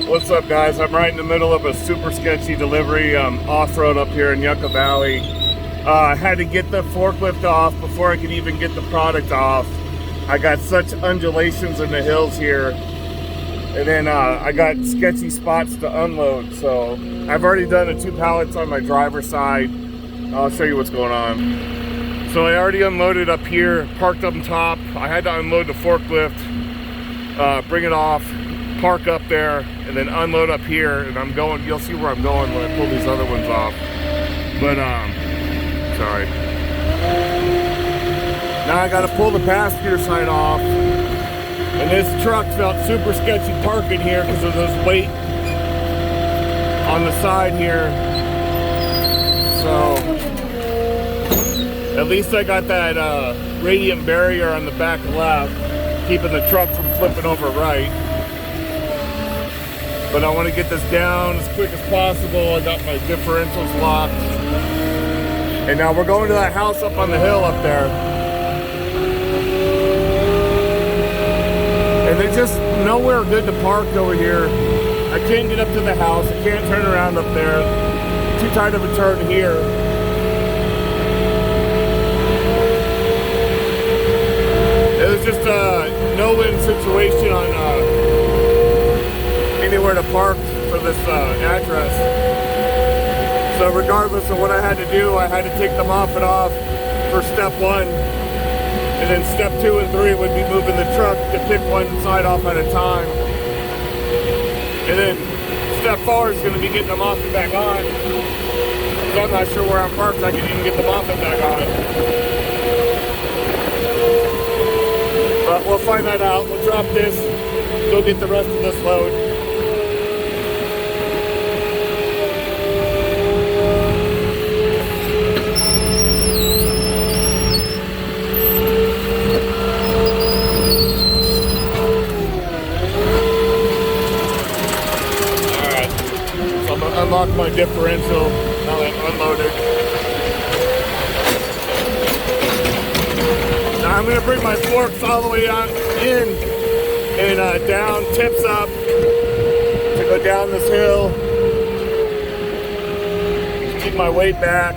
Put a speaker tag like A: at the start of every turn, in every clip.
A: What's up, guys? I'm right in the middle of a super sketchy delivery off-road up here in Yucca Valley. I had to get the forklift off before I could even get the product off. I got such undulations in the hills here, and then I got sketchy spots to unload. So I've already done the 2 pallets on my driver's side. I'll show you what's going on. So I already unloaded up here, parked up top. I had to unload the forklift, bring it off, park up there, and then unload up here, and I'm going, you'll see where I'm going when I pull these other ones off. But sorry. Now I gotta pull the passenger side off, and this truck felt super sketchy parking here because of this weight on the side here. So at least I got that radiant barrier on the back left, keeping the truck from flipping over right. But I want to get this down as quick as possible. I got my differentials locked. And now we're going to that house up on the hill up there. And there's just nowhere good to park over here. I can't get up to the house. I can't turn around up there. Too tight of a turn here. It was just a no-win situation on anywhere to park for this address. So regardless of what I had to do, I had to take the Moffett off for step 1, and then step 2 and 3 would be moving the truck to pick one side off at a time, and then step 4 is going to be getting the Moffett back on. So I'm not sure where I'm parked. I can even get the Moffett back on. But we'll find that out. We'll drop this, go get the rest of this load. Unlock my differential now that I'm unloaded. Now I'm going to bring my forks all the way on in and down, tips up to go down this hill. Keep my weight back.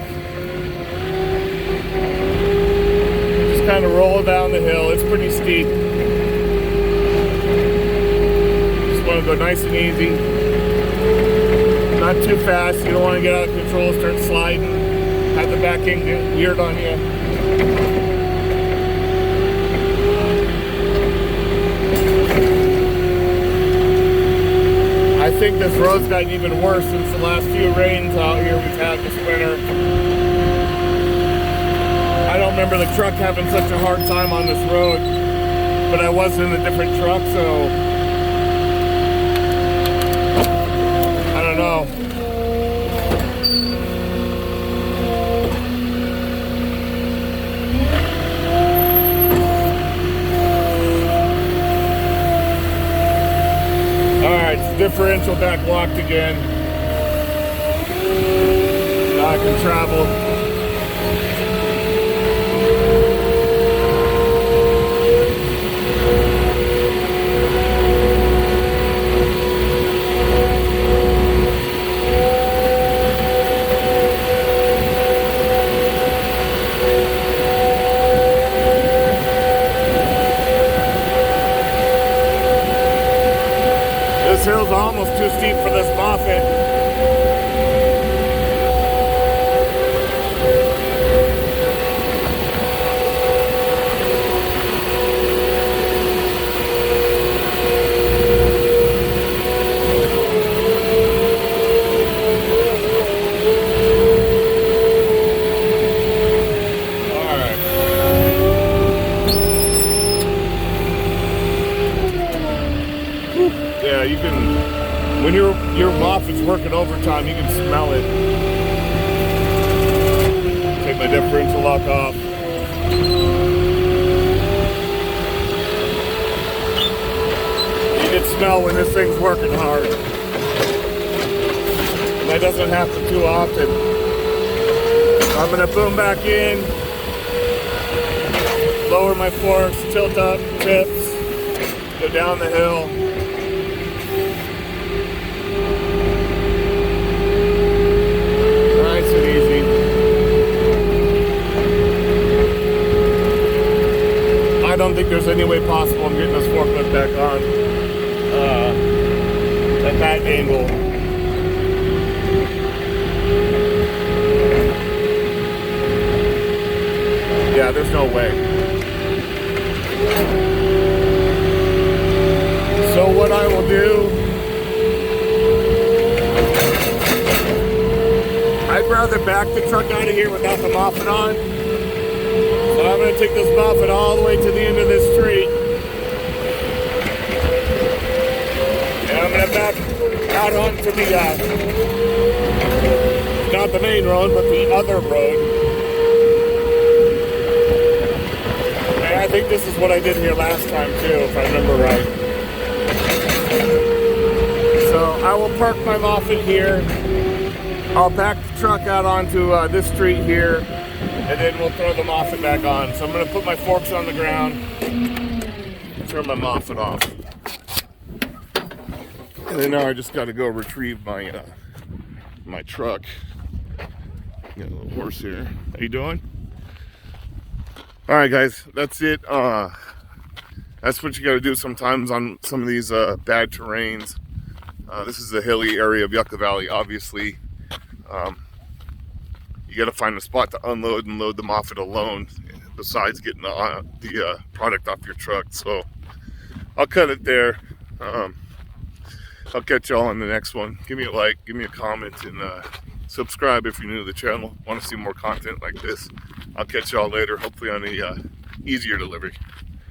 A: Just kind of roll down the hill. It's pretty steep. Just want to go nice and easy. Not too fast. You don't want to get out of control, start sliding, have the back end get weird on you. I think this road's gotten even worse since the last few rains out here we've had this winter. I don't remember the truck having such a hard time on this road, but I was in a different truck, so I don't know. Alright, differential back locked again. Now I can travel. This hill's almost too steep for this Moffett. Yeah, you can, when your Moffett's working overtime, you can smell it. Take my differential lock off. You can smell when this thing's working hard. And that doesn't happen too often. I'm gonna boom back in, lower my forks, tilt up, tips, go down the hill. there's any way possible I'm getting this forklift back on at that angle. Yeah, there's no way. So what I will do, I'd rather back the truck out of here without the Moffett on. So I'm going to take this Moffett all the way to the end of this street. And I'm going to back out onto the, not the main road, but the other road. And I think this is what I did here last time too, if I remember right. So I will park my Moffett here. I'll back the truck out onto this street here, and then we'll throw the Moffett back on. So I'm going to put my forks on the ground, turn my Moffett off. And then now I just got to go retrieve my my truck. Got a little horse here. How you doing? All right, guys, that's it. That's what you got to do sometimes on some of these bad terrains. This is the hilly area of Yucca Valley, obviously. You got to find a spot to unload and load the Moffett alone, besides getting the product off your truck. So I'll cut it there. I'll catch y'all on the next one. Give me a like, give me a comment, and subscribe if you're new to the channel. Want to see more content like this. I'll catch y'all later, hopefully on a easier delivery.